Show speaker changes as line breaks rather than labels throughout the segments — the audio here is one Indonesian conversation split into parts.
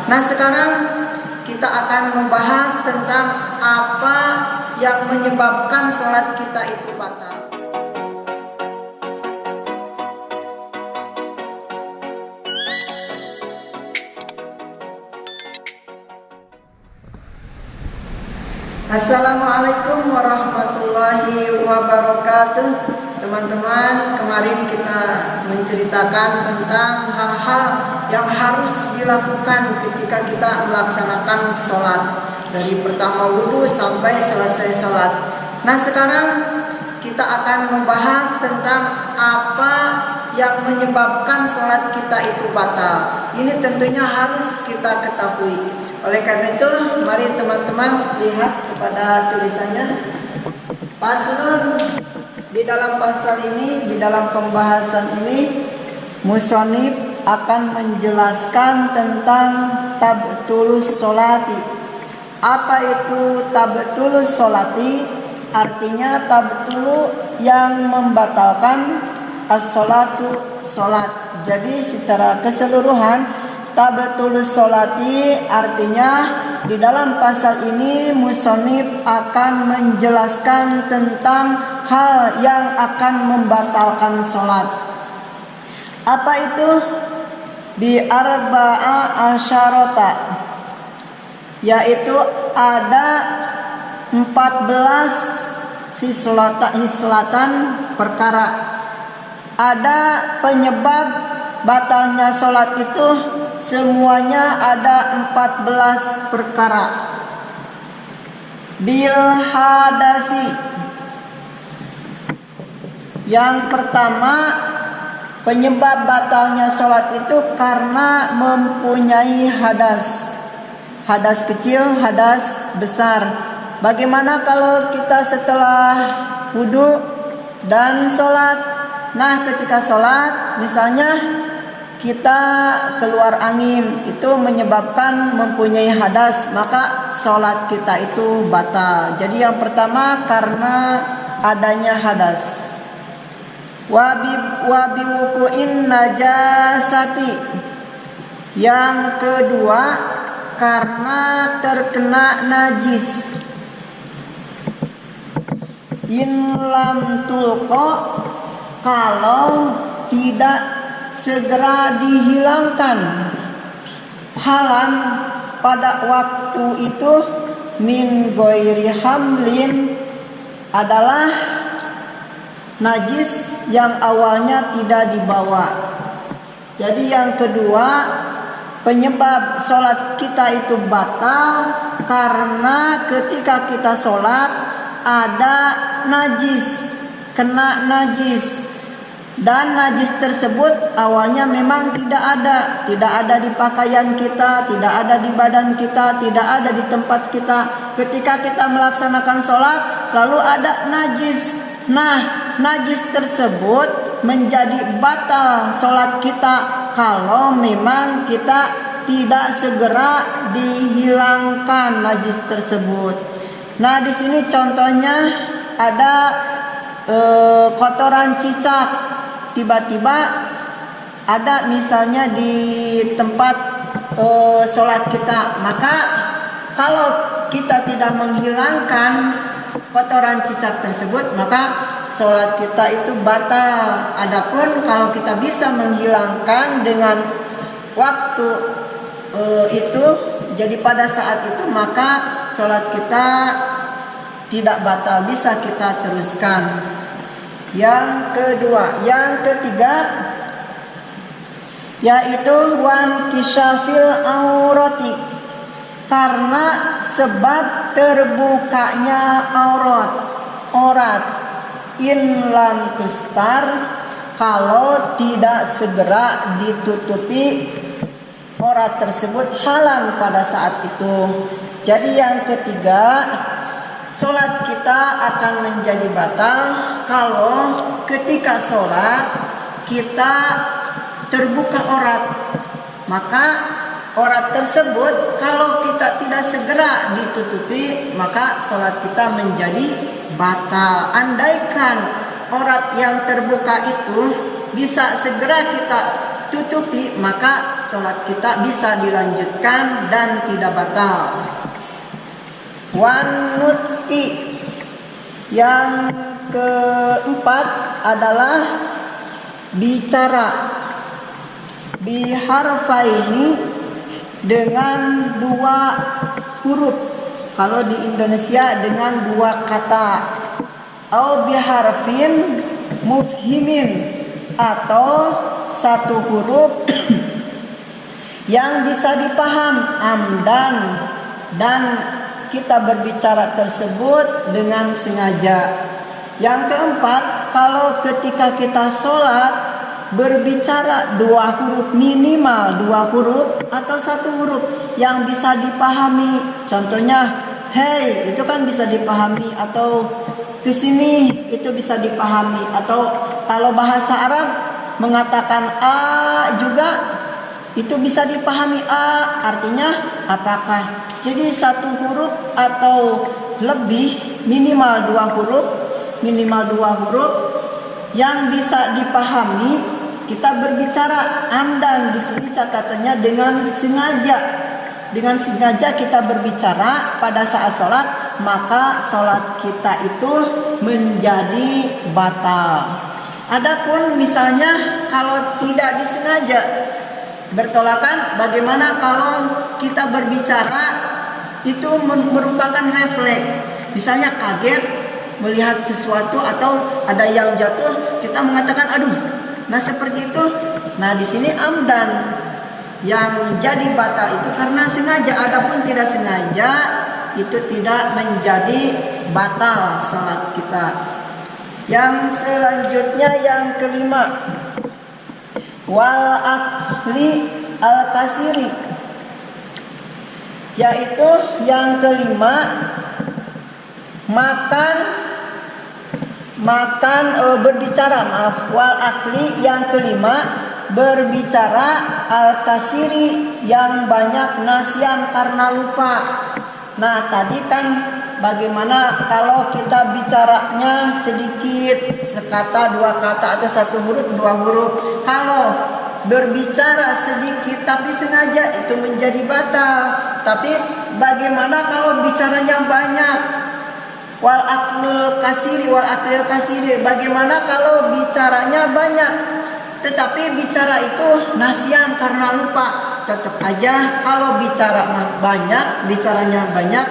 Nah, sekarang kita akan membahas tentang apa yang menyebabkan sholat kita itu batal. Assalamualaikum warahmatullahi wabarakatuh. Teman-teman, kemarin kita menceritakan tentang hal-hal yang harus dilakukan ketika kita melaksanakan sholat, dari pertama wudhu sampai selesai sholat. Nah, sekarang kita akan membahas tentang apa yang menyebabkan sholat kita itu batal. Ini tentunya harus kita ketahui. Oleh karena itu, mari teman-teman lihat kepada tulisannya. Paslon, di dalam pasal ini, di dalam pembahasan ini, musonif akan menjelaskan tentang tabtulus sholati. Apa itu tabtulus sholati? Artinya tabtulu yang membatalkan, as-sholatu sholat. Jadi secara keseluruhan tabtulus sholati artinya di dalam pasal ini musonif akan menjelaskan tentang hal yang akan membatalkan sholat. Apa itu? Bi arba'a asyarota, yaitu ada 14 hislatan perkara. Ada penyebab batalnya sholat itu semuanya ada 14 perkara. Bil hadasi, yang pertama, penyebab batalnya sholat itu karena mempunyai hadas. Hadas kecil, hadas besar. Bagaimana kalau kita setelah wudhu dan sholat? Nah, ketika sholat misalnya kita keluar angin, itu menyebabkan mempunyai hadas, maka sholat kita itu batal. Jadi yang pertama karena adanya hadas. Wabi wuku'in najasati, yang kedua karena terkena najis. In lam tulqa, kalau tidak segera dihilangkan. Halan, pada waktu itu, min ghairi hamlin, adalah najis yang awalnya tidak dibawa. Jadi yang kedua, penyebab sholat kita itu batal karena ketika kita sholat ada najis, kena najis. Dan najis tersebut awalnya memang tidak ada di pakaian kita, tidak ada di badan kita, tidak ada di tempat kita. Ketika kita melaksanakan sholat, lalu ada najis. Nah, najis tersebut menjadi batal sholat kita kalau memang kita tidak segera dihilangkan najis tersebut. Nah, di sini contohnya ada kotoran cicak. Tiba-tiba ada misalnya di tempat sholat kita, maka kalau kita tidak menghilangkan kotoran cicak tersebut, maka sholat kita itu batal. Adapun kalau kita bisa menghilangkan dengan waktu itu, jadi pada saat itu, maka sholat kita tidak batal, bisa kita teruskan. Yang kedua, yang ketiga, yaitu wan kisyafil aurati, karena sebab terbukanya aurat. In lam tustar, kalau tidak segera ditutupi aurat tersebut halan pada saat itu. Jadi yang ketiga, sholat kita akan menjadi batal kalau ketika sholat kita terbuka aurat. Maka aurat tersebut kalau kita tidak segera ditutupi, maka sholat kita menjadi batal. Andaikan aurat yang terbuka itu bisa segera kita tutupi, maka sholat kita bisa dilanjutkan dan tidak batal. Wan nutqi, yang keempat adalah bicara biharfaini, dengan dua huruf. Kalau di Indonesia dengan dua kata. Au biharfin mufhimin, atau satu huruf yang bisa dipaham, amdan, dan kita berbicara tersebut dengan sengaja. Yang keempat, kalau ketika kita sholat berbicara dua huruf, minimal dua huruf atau satu huruf yang bisa dipahami. Contohnya, hey, itu kan bisa dipahami, atau kesini itu bisa dipahami, atau kalau bahasa Arab mengatakan a juga itu bisa dipahami, a artinya apakah. Jadi satu huruf atau lebih, minimal dua huruf yang bisa dipahami, kita berbicara amdan. Di sini catatannya dengan sengaja. Dengan sengaja kita berbicara pada saat sholat, maka sholat kita itu menjadi batal. Adapun misalnya kalau tidak disengaja bertolakan, bagaimana kalau kita berbicara itu merupakan refleks? Misalnya kaget melihat sesuatu atau ada yang jatuh, kita mengatakan aduh. Nah seperti itu. Nah di sini amdan. Yang jadi batal itu karena sengaja. Adapun tidak sengaja itu tidak menjadi batal salat kita. Yang selanjutnya yang kelima, wal akli al kasiri, yaitu yang kelima berbicara, wal akli yang kelima berbicara, al kasiri yang banyak, nasian karena lupa. Nah tadi kan bagaimana kalau kita bicaranya sedikit, sekata, dua kata, atau satu huruf, dua huruf. Kalau berbicara sedikit tapi sengaja, itu menjadi batal. Tapi bagaimana kalau bicaranya banyak? Wal aklil kasiri, bagaimana kalau bicaranya banyak tetapi bicara itu nasian karena lupa? Tetap aja kalau bicaranya banyak,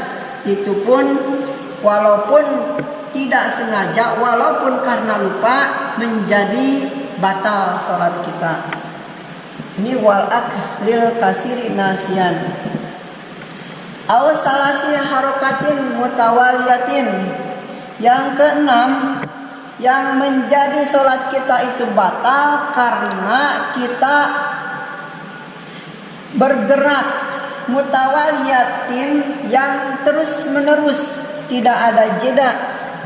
itu pun walaupun tidak sengaja, walaupun karena lupa, menjadi batal sholat kita. Ini wal aklil kasiri nasian. Aw salasi harokatin mutawaliyatin. Yang keenam, yang menjadi sholat kita itu batal karena kita bergerak mutawaliyatin, yang terus menerus, tidak ada jeda,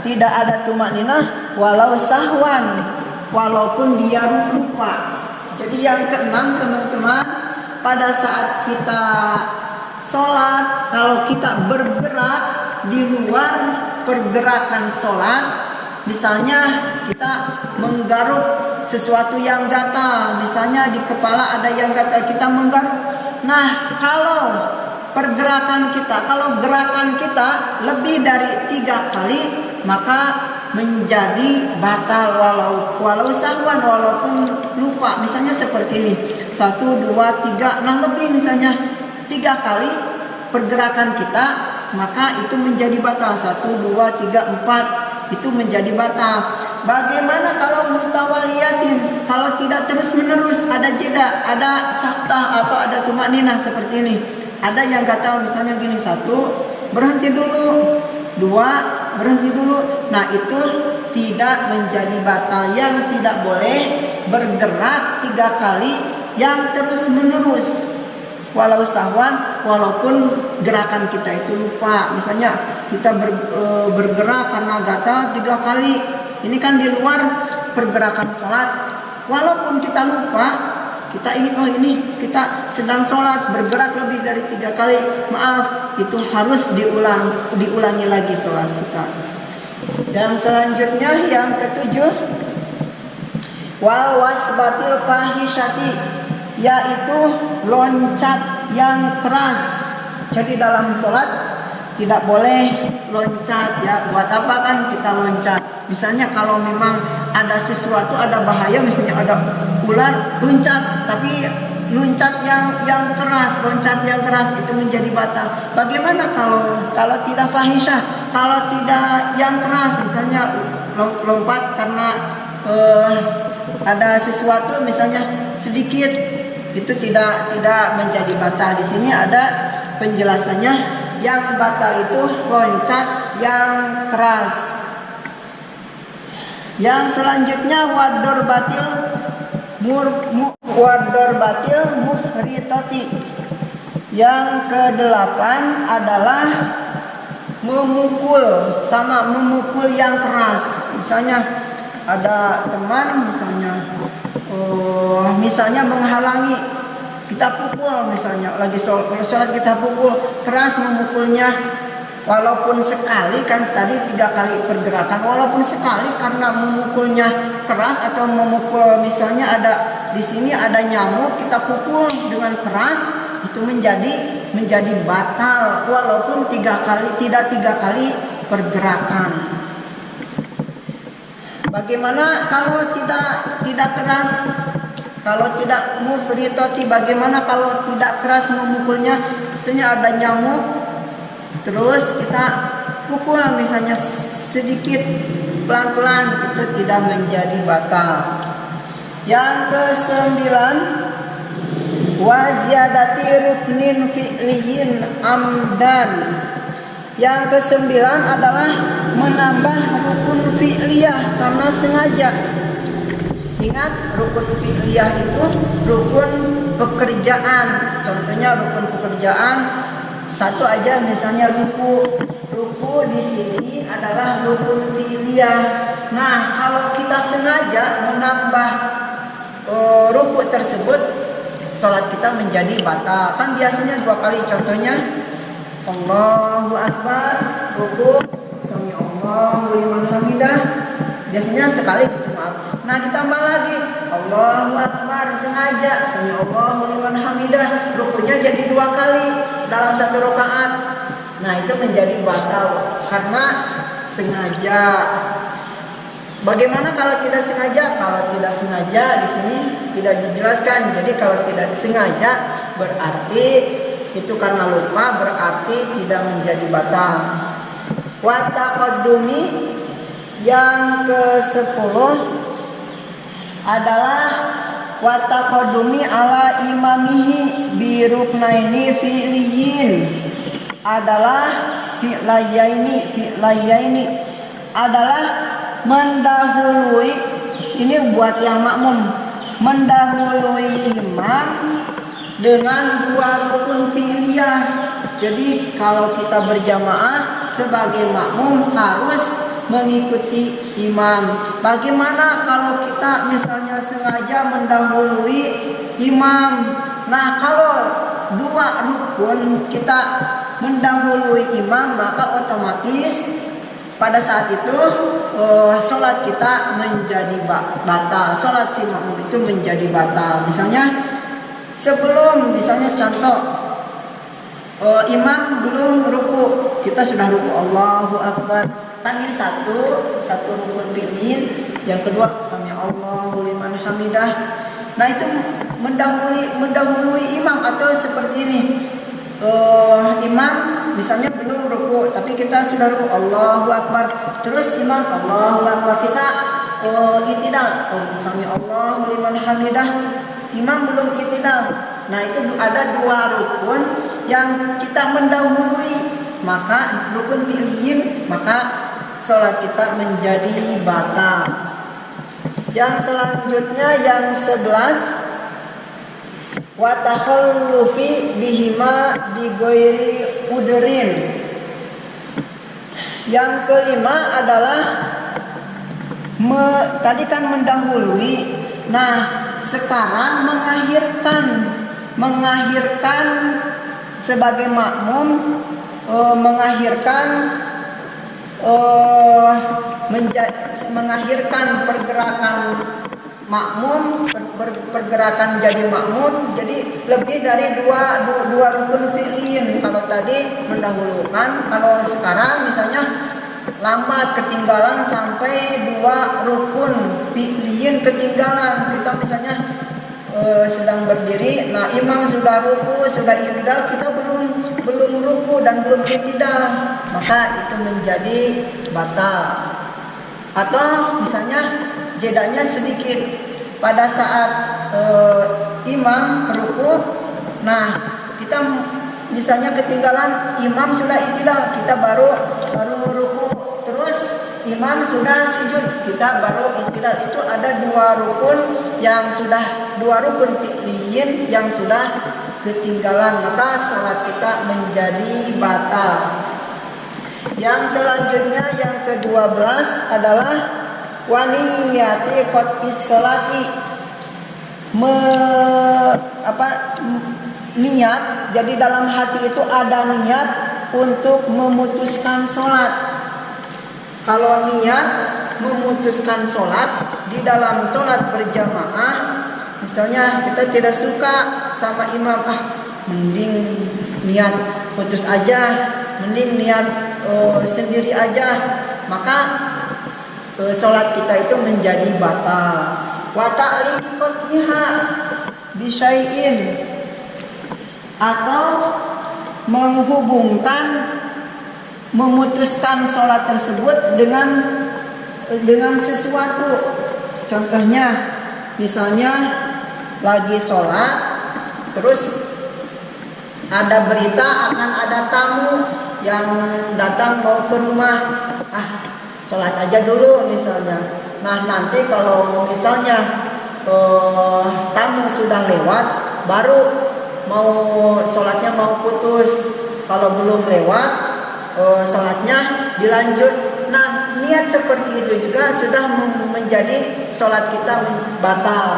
tidak ada tumakninah, walau sahwan, walaupun dia lupa. Jadi yang keenam teman-teman, pada saat kita sholat, kalau kita bergerak di luar pergerakan sholat, misalnya kita menggaruk sesuatu yang gatal, misalnya di kepala ada yang gatal, kita menggaruk. Nah kalau pergerakan kita, kalau gerakan kita lebih dari 3 kali, maka menjadi batal walau sahwan, walaupun lupa. Misalnya seperti ini, 1, 2, 3, nah lebih misalnya 3 kali pergerakan kita, maka itu menjadi batal. 1, 2, 3, 4 itu menjadi batal. Bagaimana kalau mutawaliyatin? Kalau tidak terus menerus, ada jeda, ada saktah atau ada tumakninah seperti ini. Ada yang gatal misalnya gini, 1 berhenti dulu, 2 berhenti dulu. Nah itu tidak menjadi batal. Yang tidak boleh bergerak 3 kali yang terus menerus, walau sahwan, walaupun gerakan kita itu lupa. Misalnya kita bergerak karena gatal 3 kali, ini kan di luar pergerakan sholat. Walaupun kita lupa, kita ingat, oh ini kita sedang sholat, bergerak lebih dari 3 kali, maaf, itu harus diulangi lagi sholat kita. Dan selanjutnya yang ketujuh, wal wasbatil fahisyati, yaitu loncat yang keras. Jadi dalam sholat tidak boleh loncat ya. Buat apa kan kita loncat? Misalnya kalau memang ada sesuatu, ada bahaya, misalnya ada ular, loncat, tapi loncat yang keras, loncat yang keras itu menjadi batal. Bagaimana kalau tidak fahisyah, kalau tidak yang keras, misalnya lompat karena ada sesuatu misalnya sedikit, itu tidak menjadi batal. Di sini ada penjelasannya. Yang batal itu loncat yang keras. Yang selanjutnya wador batil mufritoti. Yang kedelapan adalah memukul yang keras. Misalnya ada teman misalnya menghalangi, kita pukul, misalnya lagi sholat kita pukul keras, memukulnya walaupun sekali, kan tadi 3 kali pergerakan, walaupun sekali karena memukulnya keras atau memukul, misalnya ada di sini ada nyamuk, kita pukul dengan keras, itu menjadi batal walaupun 3 kali pergerakan. Bagaimana kalau tidak keras? Kalau tidak mufritoti, bagaimana kalau tidak keras memukulnya? Misalnya ada nyamuk, terus kita pukul misalnya sedikit, pelan-pelan, itu tidak menjadi batal. Yang ke-9, waziyadati ruknin fi'liyin amdan. Yang ke-9 adalah menambah rukun fi'liyah karena sengaja. Ingat, rukun fi'liyah itu rukun pekerjaan. Contohnya rukun pekerjaan satu aja, misalnya ruku di sini adalah rukun fi'liyah. Nah, kalau kita sengaja menambah ruku tersebut, sholat kita menjadi batal. Kan biasanya 2 kali, contohnya Allahu Akbar, ruku, sami Allahu liman hamidah, biasanya sekali. Nah, ditambah lagi Allahu Akbar sengaja, sami Allahu liman hamidah, rukunya jadi 2 kali dalam 1 rakaat. Nah, itu menjadi batal karena sengaja. Bagaimana kalau tidak sengaja? Kalau tidak sengaja di sini tidak dijelaskan. Jadi kalau tidak sengaja berarti itu karena lupa, berarti tidak menjadi batal. Wa taqaddumi yang ke-10 adalah wataqadumi ala imamihi biruknaini fi'liyin, adalah fi'layaini adalah mendahului, ini buat yang makmum, mendahului imam dengan 2 rukun fi'liyah. Jadi kalau kita berjamaah sebagai makmum harus mengikuti imam. Bagaimana kalau kita misalnya sengaja mendahului imam? Nah, kalau 2 rukun kita mendahului imam, maka otomatis pada saat itu sholat kita menjadi batal. Sholat si makmum itu menjadi batal. Misalnya sebelum, misalnya contoh, imam belum ruku, kita sudah ruku, Allahu Akbar. Kan ini satu rukun fi'lin. Yang kedua, sami Allahu liman hamidah. Nah, itu mendahului imam. Atau seperti ini, imam misalnya belum ruku, tapi kita sudah ruku, Allahu Akbar. Terus imam Allahu Akbar, kita i'tidal, sami Allahu liman hamidah. Imam belum i'tidal. Nah, itu ada 2 rukun yang kita mendahului, maka rukun fi'liyin, maka sholat kita menjadi batal. Yang selanjutnya yang 11, wa takhallufi bihima bi ghairi udrin. Yang kelima adalah tadi kan mendahului. Nah, sekarang mengakhirkan sebagai makmum, mengakhirkan pergerakan makmum pergerakan jadi makmum, jadi lebih dari dua rukun fi'liyin. Kalau tadi mendahulukan, kalau sekarang misalnya lambat ketinggalan sampai 2 rukun fi'liyin ketinggalan. Kita misalnya sedang berdiri, nah imam sudah ruku, sudah i'tidal, kita belum ruku dan belum i'tidal, maka itu menjadi batal. Atau misalnya jedanya sedikit pada saat imam ruku, nah kita misalnya ketinggalan imam sudah i'tidal, kita baru ruku, terus imam sudah sujud, kita baru i'tidal. Itu ada 2 rukun yang sudah 2 rukun fi'liyin yang sudah ketinggalan, maka salat kita menjadi batal. Yang selanjutnya yang ke-12 adalah waniyati qot'is sholati, niat. Jadi dalam hati itu ada niat untuk memutuskan sholat. Kalau niat memutuskan sholat di dalam sholat berjamaah, misalnya kita tidak suka sama imam, mending niat putus aja, mending niat sendiri aja, maka sholat kita itu menjadi batal. Wa ta'liqi qat'iha bisyai'in, atau menghubungkan memutuskan sholat tersebut dengan sesuatu. Contohnya misalnya lagi sholat, terus ada berita akan ada tamu yang datang mau ke rumah, sholat aja dulu misalnya. Nah nanti kalau misalnya tamu sudah lewat, baru sholatnya mau putus. Kalau belum lewat, sholatnya dilanjut. Nah niat seperti itu juga sudah menjadi sholat kita batal.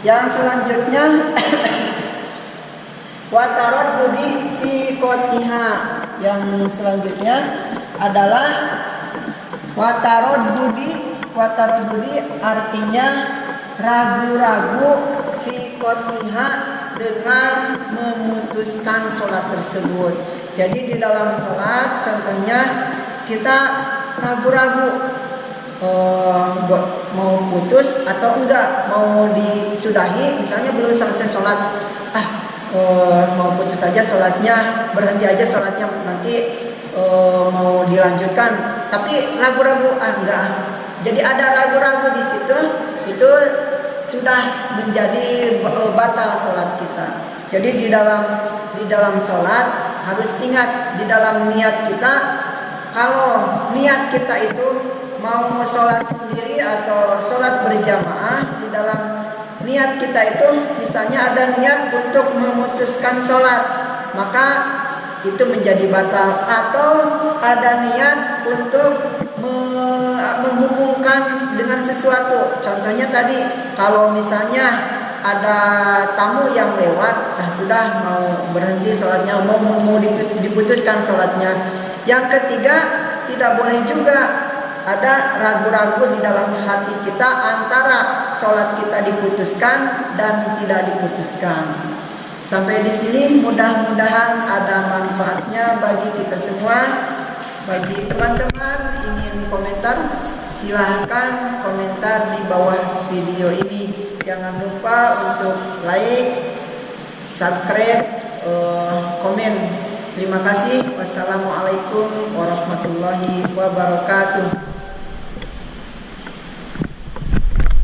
Yang selanjutnya watarot budi fi qot'iha. Yang selanjutnya adalah watarot budi. Watarot budi artinya ragu-ragu fi qot'iha, dengan memutuskan sholat tersebut. Jadi di dalam sholat, contohnya kita ragu-ragu mau putus atau enggak, mau disudahi, misalnya belum selesai sholat, mau putus aja sholatnya, berhenti aja sholatnya, nanti mau dilanjutkan, tapi ragu-ragu, enggak. Jadi ada ragu-ragu di situ, itu sudah menjadi batal sholat kita. Jadi di dalam sholat harus ingat, di dalam niat kita, kalau niat kita itu mau sholat sendiri atau sholat berjamaah, di dalam niat kita itu misalnya ada niat untuk memutuskan sholat, maka itu menjadi batal. Atau ada niat untuk menghubungkan dengan sesuatu. Contohnya tadi, kalau misalnya ada tamu yang lewat, sudah mau berhenti sholatnya, mau diputuskan sholatnya. Yang ketiga, tidak boleh juga ada ragu-ragu di dalam hati kita antara sholat kita diputuskan dan tidak diputuskan. Sampai di sini mudah-mudahan ada manfaatnya bagi kita semua. Bagi teman-teman ingin komentar, silahkan komentar di bawah video ini. Jangan lupa untuk like, subscribe, komen. Terima kasih. Wassalamualaikum warahmatullahi wabarakatuh.